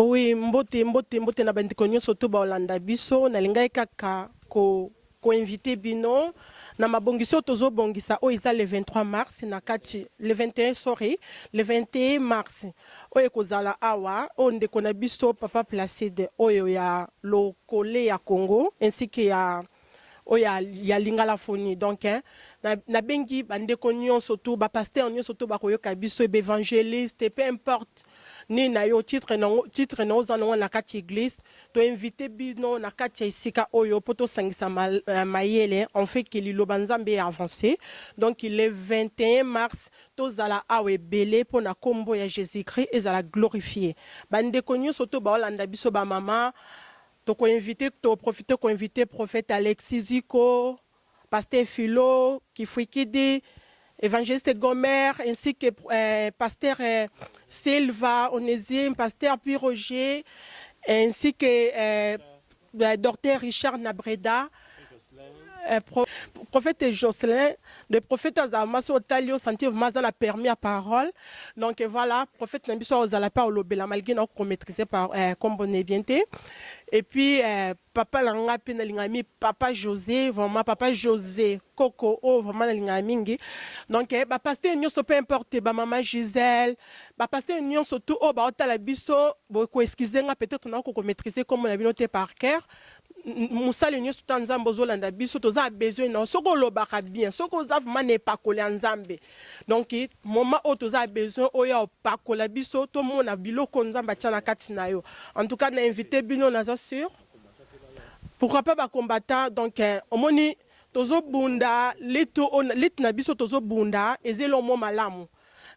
Oui, mbote na bandeko nyonso to ba Olanda biso na lingai kaka ko invité bino na mabongiso tozo bongisa o isa le 23 mars na kati le 21 sorry le 21 mars o ekozala awa o ndeko na biso papa Placide oyo ya lokole ya Congo ainsi que ya oya ya lingala foni donc na bengi bandeko nyonso to ba pasteur nyonso to ba koyoka biso be évangéliste peu importe ni na yo titre na ozana na kati église to invité bino na kati isika oyo poto sangisa mayele en fait que liloba nzambe est avancé donc le 21 mars tozala awe belé pour na kombo ya Jésus-Christ ezala glorifié bandeko nyonso to ba olanda biso ba mama to ko invité to profiter ko invité prophète Alexis Zico pasteur Philo Kifwikidi évangéliste Gomer ainsi que pasteur Silva Onésime, pasteur Puis Roger ainsi que docteur Richard Nabreda, prophète Jocelyn, le prophète Azamaso Talio Santiv Mazan a permis à parole. Donc voilà, prophète Nabiso Ozalapa Olobela malgré qu'on maîtrisait par comme bon et bien. Et puis papa Langa Penalingami, papa José, vraiment papa José, Coco, oh vraiment Lingamingi. Donc bah pasteur Nyon peu importe, bah maman Gisèle, bah pasteur Nyon surtout oh bah otala biso, beaucoup excusez nga peut-être on a qu'on maîtriser comme on a noté par cœur. Moussa le nyonso tanzambo zolanda biso toza besoin na soko lobaka bien soko za vraiment pas coller nzambe donc moment o toza besoin oya opakola biso to mona biloko nzamba tiana kati na yo en tout cas na invité bino na sûr pourquoi pas ba combattant donc omoni tozo bunda leto na biso tozo bunda ezelo mo malamu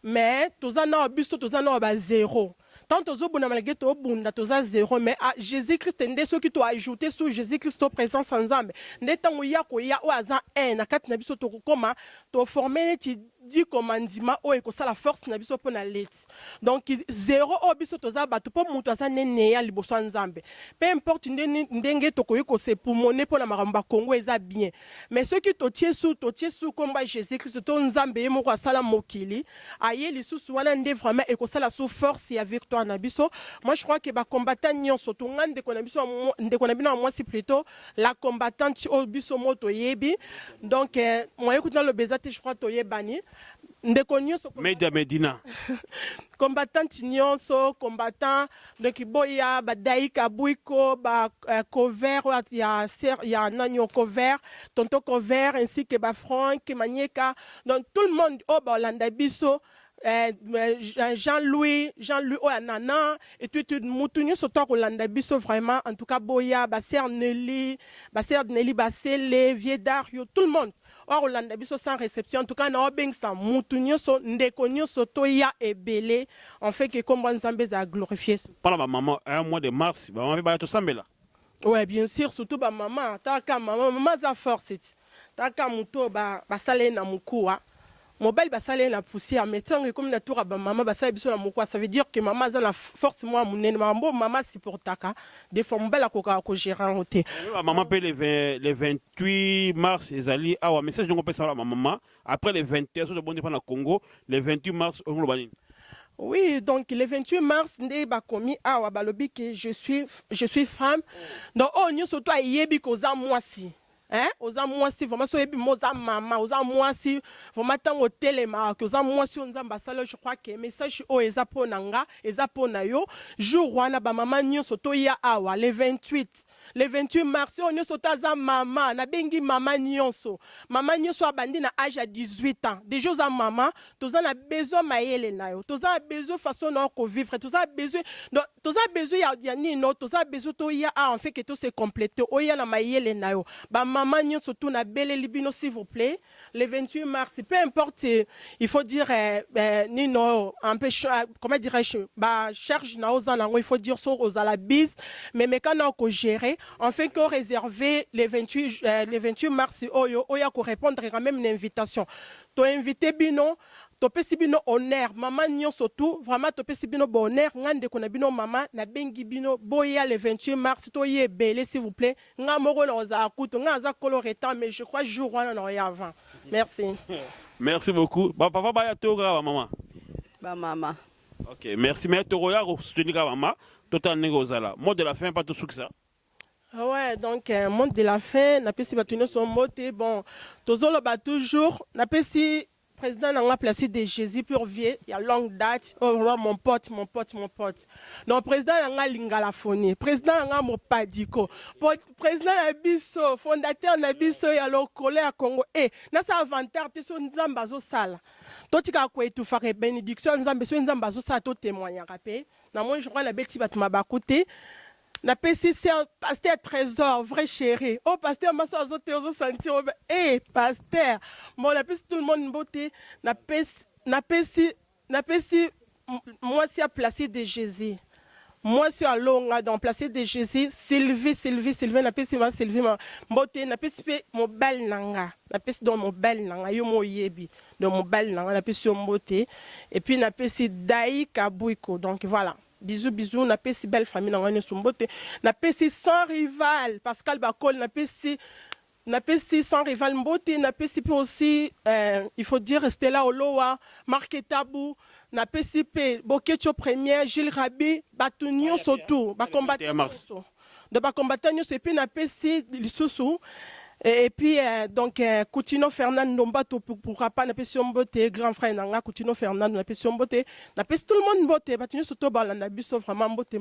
mais toza na biso toza na ba zéro. Tant aux obuna malgré to bunda toza zéro mais à Jésus-Christ ndé ceux qui t'ont ajouté sous Jésus-Christ au présence ensemble ndé tango ya ko ya o aza un na kati na biso to koma to former ti dit commandement o eko ça la force na biso pona leti donc zéro o biso toza bato po mutu asa nene ya liboso nzambe peu importe ndenge to ko se pulmoner pona maramba Congo eza bien mais ceux qui to tie sous combat Jésus-Christ to nzambe moko asala mokili aye lisusu wana ndé vraiment eko sala sous force ya victoire na biso. Moi je crois que ba combattant nyonso to ngande ko na biso ndeko na bino moi c'est plutôt la combattante o biso moto yebi donc moi écoute dans le bezate je crois to yebani ndeko nyonso Media Medina combattant nyonso combattant donc boya ba daika buiko ba cover ya nanyo cover tonto cover ainsi que ba Franck Manieka donc tout le monde au Olanda biso Jean-Louis oh nana et tout mutunyo soto Olanda biso vraiment en tout cas boya ba sœur Nelly ba Sele vieux Dario tout le monde or Olanda biso sans réception en tout cas na obeng sa mutunyo so ndeko nyoso to ya ebele en fait que comme nzambe za glorifier par la maman un mois de mars maman va to sambela ouais bien sûr surtout ba maman ta maman za force ta muto ba sale na mukuwa mobile basale la poussière mais tant comme na tour ba maman basale biso na mukwa ça veut dire que maman za la force moi munene maman supportaka des fois mobile akoka ko gérer hoté maman peut le 28 mars ezali awa message donc on peut savoir la maman après le 21 sur le bon départ na Congo le 28 mars on le bani. Oui, donc le 28 mars, ndé ba komi awa balobi que je suis femme. Donc oh nyo surtout ayebi koza mwasi. Hein oza mwasi vraiment so yebi moza mama oza mwasi vraiment tango telema que oza mwasi onzamba sala je crois que message o eza ponanga eza pona yo jour wana ba mama nyonso to ya awa le 28 mars on nyonso taza mama na bengi mama nyonso abandi na âge à 18 ans déjà oza mama toza na besoin mayele na yo toza besoin façon na ko vivre toza besoin ya nino toza besoin to ya en fait que tout se compléter o ya na mayele na yo ba maman surtout na belle libino s'il vous plaît le 28 mars peu importe il faut dire nino un peu comment dirais-je ba charge na ozana il faut dire sur aux la bise mais kana ko gérer enfin qu'on réserver le 28 mars oya ko répondre quand même une invitation to inviter bino topesi bino honneur maman nyonso tout vraiment topesi bino bonheur ngande ko na bino mama na bengi bino boya le 28 mars to ye belé s'il vous plaît nga moko na oza akuto nga za coloretant mais je crois jour wana na ya avant merci merci beaucoup papa ba ya toga maman ba mama Ok, merci. Mais tu regardes soutenir maman, tout en négociant. Mot de la fin, pas tout ça. Ah ouais, donc, monde de la fin, n'a pas si bâtonner son mot, bon, toujours, bah, toujours, n'a pas si président n'a placé des Jésus pour vieux, il y a longue date, oh, mon pote. Donc, président n'a lingala phonie, président n'a mon padiko, président n'a biso, fondateur n'a biso, il y a le collègue à Congo, n'a sa avantage, tu es Nzambazo sala. Toi, tu as quoi tout faire bénédiction, Nzambazo sala, tout témoigne, rappelé. Dans moi, je crois la bêtise va te m'abacoter. Na pesi c'est pasteur trésor vrai chéri oh pasteur maso azote ozo sentir pasteur bon na pesi tout le monde beauté na pesi moi si à placer de Jésus moi si à longa dans placer de Jésus Sylvie na pesi ma Sylvie ma beauté na pesi pe mobile nanga na pesi dans mobile nanga yo mo yebi dans mobile nanga na pesi beauté et puis na pesi Dai Kabuiko donc voilà. Bisous, n'a pas si belle famille dans une sombote, n'a pas si sans rival, Pascal Bacol, n'a pas si sans rival mbote, n'a pas si aussi, il faut dire, Stella Oloa, Marc Tabou, n'a pas si Bokecho Premier, Gilles Rabi, Batunion surtout, Bakombatanion, de Bakombatanion, et puis n'a pas si Lissoussou. Et puis, donc, Coutinho Fernando Mbato pour Rapa, n'a pas si mbote, grand frère Nanga, Coutinho Fernando, n'a pas si mbote, n'a pas si tout le monde mbote, Batunion surtout, n'a pas si vraiment mbote.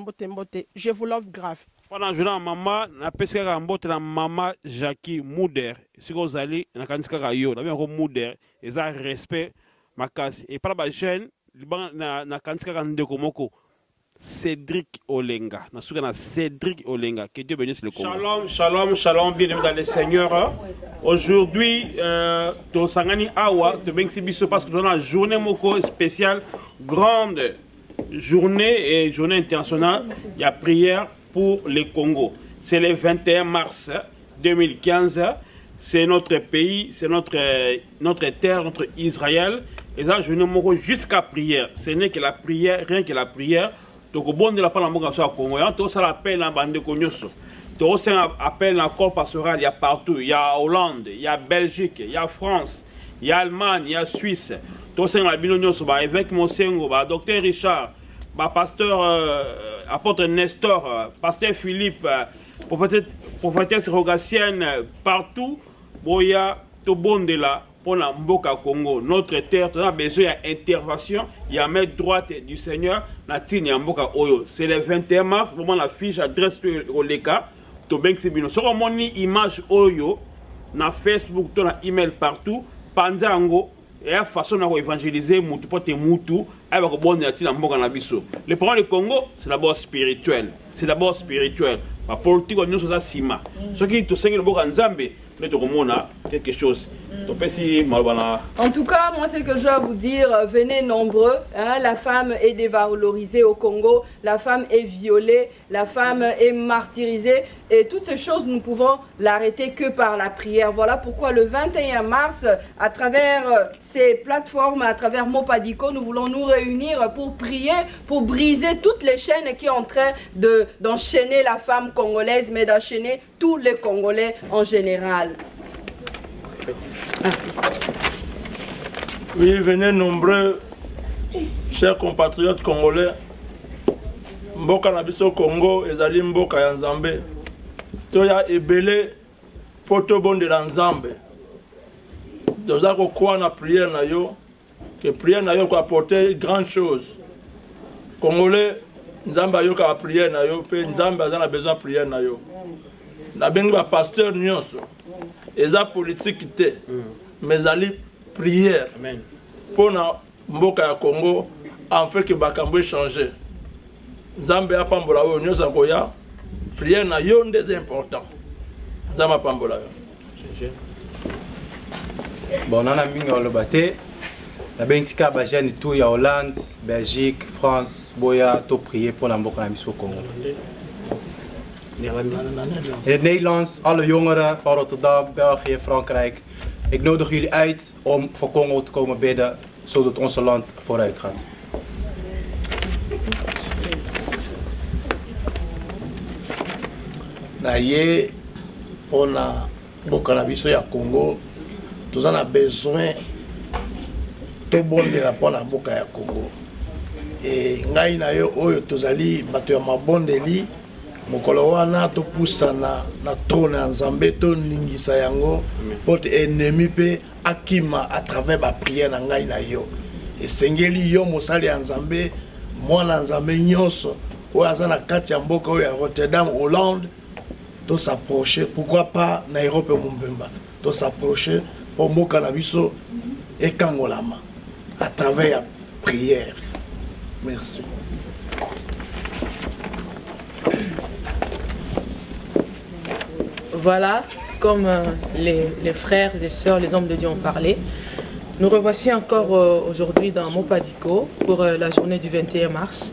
Je vous love grave. Pendant que je suis maman, n'a pas si mbote la maman Jackie Mouder. Si vous allez, n'a pas si yo, n'a pas Mouder, et ça respect ma casse. Et par la jeune, n'a pas si Ndeko Cédric Olenga. Cédric Olenga. Que Dieu bénisse le Congo. Shalom, bienvenue dans le Seigneur. Aujourd'hui, to Sangani Awa, to Benxibiso, parce que nous avons une journée moko spéciale, grande journée et journée internationale. Il y a prière pour le Congo. C'est le 21 mars 2015. C'est notre pays, c'est notre terre, notre Israël. Et ça, journée moko jusqu'à prière. Ce n'est que la prière, rien que la prière. Donc, au bon de la parole en Congo, on a l'appel en bande de Cognoso. On a appel en corps pastoral, il y a partout. Il y a Hollande, il y a Belgique, il y a France, il y a Allemagne, il y a Suisse. On a la Bilognoso, évêque Monsengo, docteur Richard, pasteur apôtre Nestor, pasteur Philippe, prophétesse Rogacienne, partout. Il y a tout bon de là. Pour la Mboka Congo, notre terre, on a besoin d'intervention, il y a main droite du Seigneur, c'est le 21 mars, moment la fiche adresse au Leka, to Benxibino. Si on a une image Oyo, na Facebook, na email partout, Panzango, et la façon d'évangéliser, Moutou, pote Moutou, avec le bon de la Mboka na biso. Le problème du Congo, c'est d'abord spirituel. C'est d'abord spirituel. La politique, on est sima. Ce qui est au Seigneur Mboka Nzambe, quelque chose. En tout cas, moi, c'est que je dois vous dire, venez nombreux. Hein, la femme est dévalorisée au Congo, la femme est violée, la femme est martyrisée. Et toutes ces choses, nous ne pouvons l'arrêter que par la prière. Voilà pourquoi le 21 mars, à travers ces plateformes, à travers Mopadico, nous voulons nous réunir pour prier, pour briser toutes les chaînes qui sont en train d'enchaîner la femme congolaise, mais d'enchaîner tous les Congolais en général. Oui, venez nombreux, chers compatriotes congolais. Mboka na biso Congo, ezali mboka ya Nzambe. Toya ebele poto bonde la Nzambe. Doza ko kwa na prière na yo, que prière na yo ko apporter grande chose. Congolais, Nzambe yo ka prière na yo, pe Nzambe azana besoin prière na yo. Na bengi ba pasteur nyonso. Eza politique te. Mais ali prière. Amen. Pour na mboka ya Congo, en fait que bakambo changer. Nzambe apambola wo nyonso koya. Prière na yo ndez important. Nzambe apambola yo. Bon, on a mis le bâté. La Bensika Bajani tout ya Hollande, Belgique, France, Boya, tout prier pour la mboka na biso Congo. In het Nederlands, alle jongeren van Rotterdam, België, Frankrijk. Ik nodig jullie uit om voor Congo te komen bidden, zodat ons land vooruit gaat. Na ye pona mboka na biso ya Congo, toza na besoin to bondela pona mboka ya Congo. et ngai na yo oyo tozali bato ya mabondeli mokolo wana topusana na trône ya Nzambe toningisa yango po ennemi mpe akima à travers ba prière na ngai na yo esengeli yo mosali ya Nzambe mwana Nzambe nyonso oyo aza na kati ya mboka oyo ya Rotterdam Hollande to s'approcher pourquoi pas na Europe Mombemba to s'approcher pour mboka na biso ekangolama à travers la prière. Merci. Voilà, comme les frères et sœurs, les hommes de Dieu ont parlé, nous revoici encore aujourd'hui dans Mopadico pour la journée du 21 mars.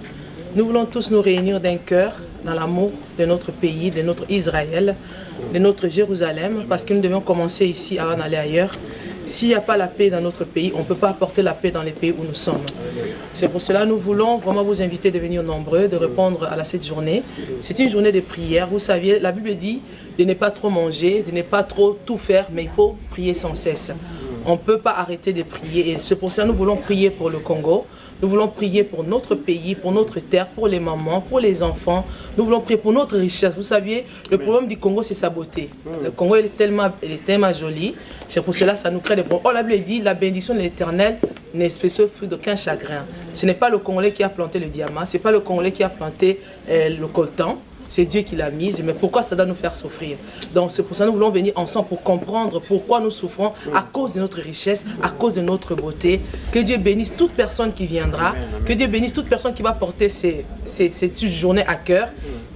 Nous voulons tous nous réunir d'un cœur dans l'amour de notre pays, de notre Israël, de notre Jérusalem, parce que nous devions commencer ici avant d'aller ailleurs. S'il n'y a pas la paix dans notre pays, on ne peut pas apporter la paix dans les pays où nous sommes. C'est pour cela que nous voulons vraiment vous inviter de venir nombreux, de répondre à cette journée. C'est une journée de prière. Vous saviez, la Bible dit de ne pas trop manger, de ne pas trop tout faire, mais il faut prier sans cesse. On ne peut pas arrêter de prier. Et c'est pour ça que nous voulons prier pour le Congo. Nous voulons prier pour notre pays, pour notre terre, pour les mamans, pour les enfants. Nous voulons prier pour notre richesse. Vous saviez, le problème du Congo, c'est sa beauté. Le Congo, il est tellement joli. C'est pour cela que ça nous crée des problèmes. Oh, la Bible dit, la bénédiction de l'Éternel n'est spéciale d'aucun chagrin. Ce n'est pas le Congolais qui a planté le diamant, ce n'est pas le Congolais qui a planté le coltan. C'est Dieu qui l'a mise, mais pourquoi ça doit nous faire souffrir? Donc c'est pour ça que nous voulons venir ensemble pour comprendre pourquoi nous souffrons à cause de notre richesse, à cause de notre beauté. Que Dieu bénisse toute personne qui viendra, que Dieu bénisse toute personne qui va porter cette journée à cœur.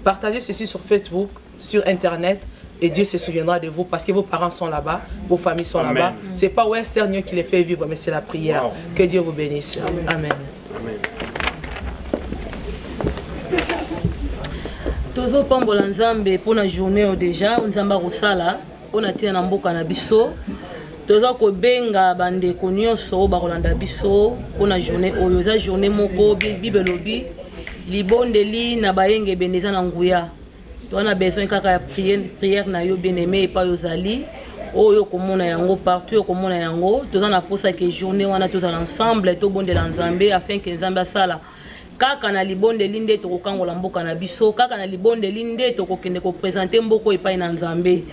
Partagez ceci sur Facebook, sur Internet, et Dieu se souviendra de vous parce que vos parents sont là-bas, vos familles sont là-bas. Ce n'est pas Western qui les fait vivre, mais c'est la prière. Que Dieu vous bénisse. Amen. Tozo pambola nzambe pona journée déjà nzamba kosala pona tia na mboka na biso tozo ko benga bande ko nyonso ba kolanda biso pona journée oyo za journée moko bible lobi libondeli na bayenge beneza na nguya to na besoin kaka ya prière na yo bien-aimé pa yo zali oyo komona yango partout komona yango tozo na posa ke journée wana tozo ensemble to bondela nzambe afin que nzambe asala kaka na libonde linde to kokangola mboka na biso kaka na libonde linde to kokende ko présenter mboko epai na nzambe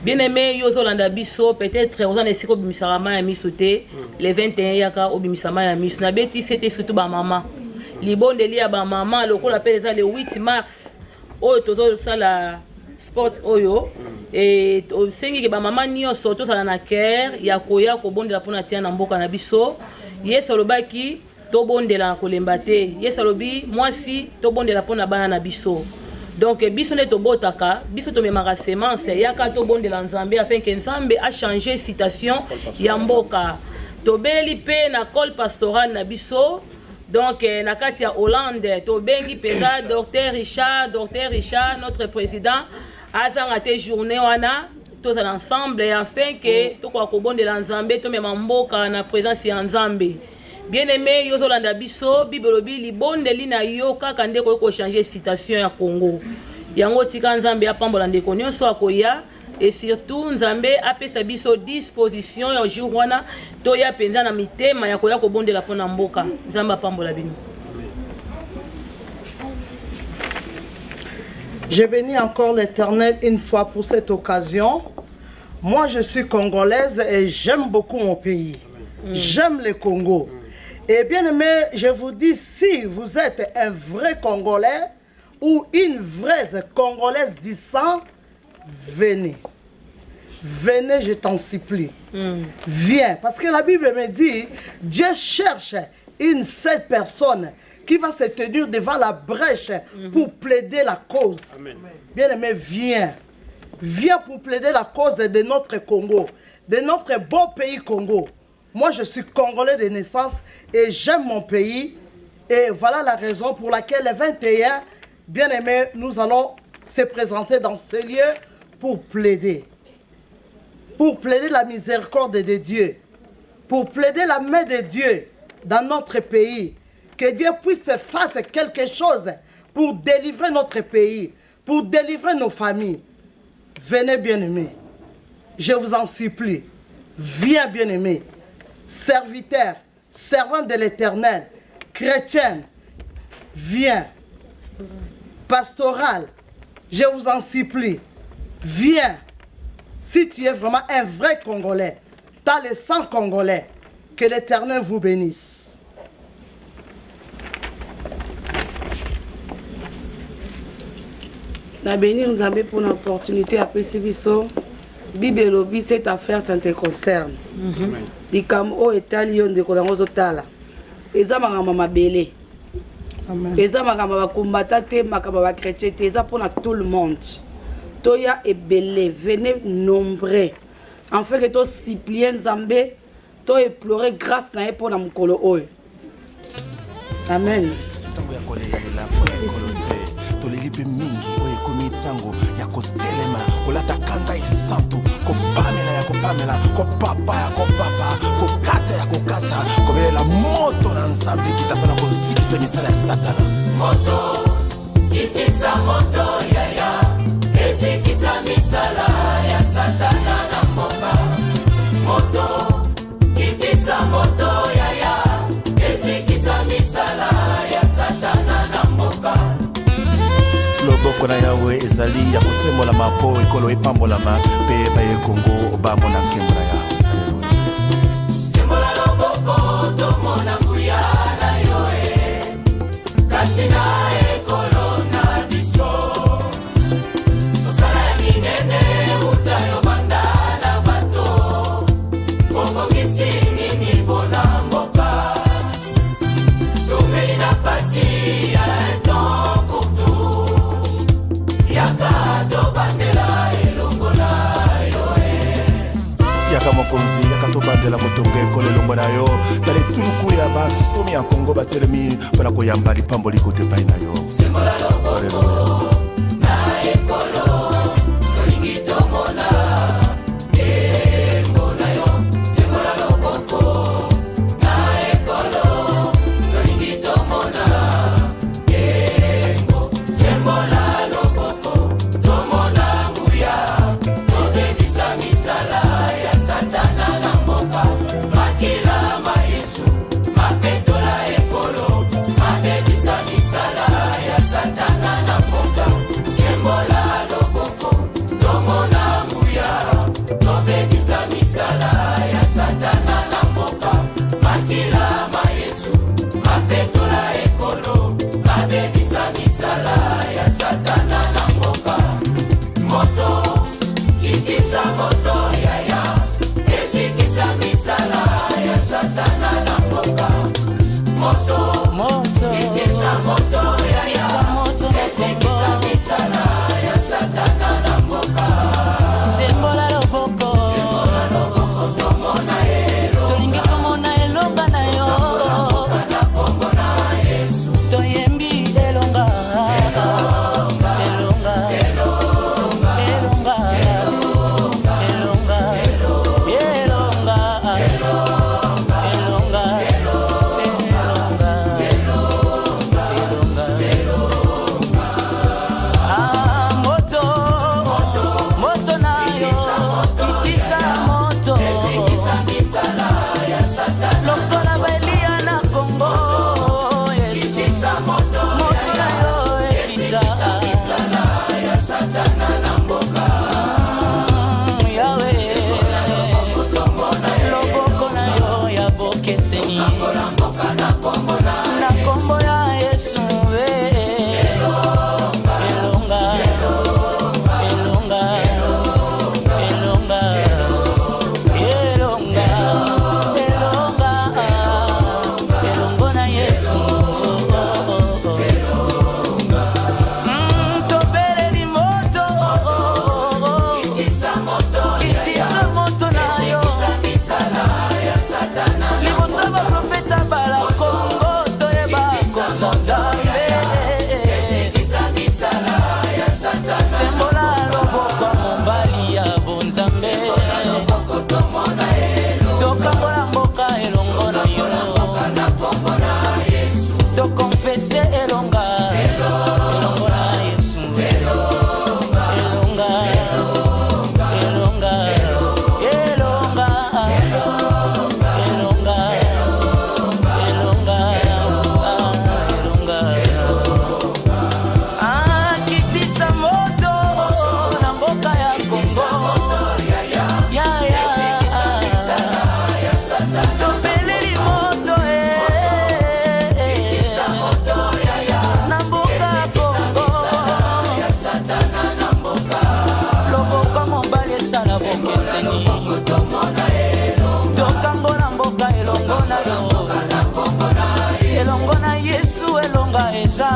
bien-aimé yo zolanda biso peut-être ozana esiko bimisama ya misote le 21 yaka obimisama ya miso na beti fete surtout ba mama libonde li ya ba mama lokola pe eza le 8 mars oyo tozo sala sport oyo et osengi ke ba mama nyonso to sala na cœur ya koya ko bondela pona tia na mboka na biso yeso lobaki to bondela kolemba te yesu alobi mwasi to bondela pona bana na biso donc biso ne to botaka biso to memaka semence yaka to bondela nzambe afin que nzambe a changer citation ya mboka to beli pe na col pastoral na biso donc na kati ya Hollande to bengi peza docteur Richard notre président azanga te journée wana tous ensemble afin que to kwa ko bondela nzambe to mema mboka na présence ya nzambe. Bien-aimé, yo zolanda biso, Bible lobi libondeli na yo kaka ndeko ko changer citation ya Congo. Yango tika nzambe apambola ndeko nyonso akoya et surtout nzambe apesa biso disposition ya jour wana to ya penza na mitema ya koya ko bondela pona mboka. Nzambe apambola bino. Je bénis encore l'Éternel une fois pour cette occasion. Moi, je suis congolaise et j'aime beaucoup mon pays. J'aime le Congo. Et bien aimé, je vous dis, si vous êtes un vrai Congolais ou une vraie Congolaise du sang, venez. Venez, je t'en supplie. Viens. Parce que la Bible me dit, Dieu cherche une seule personne qui va se tenir devant la brèche pour plaider la cause. Bien aimé, viens. Viens pour plaider la cause de notre Congo, de notre beau pays Congo. Moi, je suis Congolais de naissance et j'aime mon pays. Et voilà la raison pour laquelle le 21, bien aimé, nous allons se présenter dans ce lieu pour plaider. Pour plaider la miséricorde de Dieu. Pour plaider la main de Dieu dans notre pays. Que Dieu puisse faire quelque chose pour délivrer notre pays, pour délivrer nos familles. Venez, bien-aimés. Je vous en supplie. Viens, bien-aimés. Serviteurs, servants de l'Éternel, chrétiens, viens. Pastoral, je vous en supplie, viens. Si tu es vraiment un vrai Congolais, tu as le sang congolais, que l'Éternel vous bénisse. Na béni nous avons pour l'opportunité à Pessibiso. Bible lobby, cette affaire, ça te concerne. Di Kambo et Talion de Kolango Totala. Eza makamba mabele. Eza makamba bakumbata te, makamba ba chrétien te, eza pour tout le monde. Toya et belé, venez nombreux. En fait que to supplier Nzambe, to implorer grâce na pour na mukolo oyo. Amen. Tolelipe mingi oyo ekomi ntango ya kotelema kolata kanda esantu kopamela ya kopamela kopapa ya kopapa kokata ya kokata kobelela moto na nzambe kitapana kosikisa misala ya satana moto kitisa moto yaya ezikisa misala ya satana na mboka moto kitisa moto yaya ezikisa misala ya satana na mboka loboko na yawe ezali ya kosembola mapo ekolo epambolama mpe baye kongo obamo na nkembo na yawe sembola loboko tomona nguya na yoe kasi na ekolo na biso osala ya minene utayo banda na bato bokongisi nini mpona mboka tomeli na pasi ya yaka mokonzi yaka tobandela kotonga ekolo elongo na yo tala etuluku ya bansomi ya kongo batelemi mpona koyamba lipambo likote epai na yo Alleluya. Na ekolo tolingi tomona embo na yo sembola loboko na ekolo tolingi tomona embo sembola loboko tomona nguya tobebisa misala ya satana na mboka makila ma yesu mapetola ekolo mabebisa misala ya satana na mboka sembola loboko tomona nguya tobebisa misala ya satana na mboka makila ma yesu mapetola ekolo mabebisa misala ya satana na mboka moto kitisa moto yaya ezikisa misala ya satana na mboka moto kitisa moto yaya ezikisa misala ya satana na mboka sembola loboko tomona elo tolingi tomona elonga na yo na kombo na yesu toyembi elonga elonga elonga elonga tokango na mboka elongo na yo elongo na Yesu elonga eza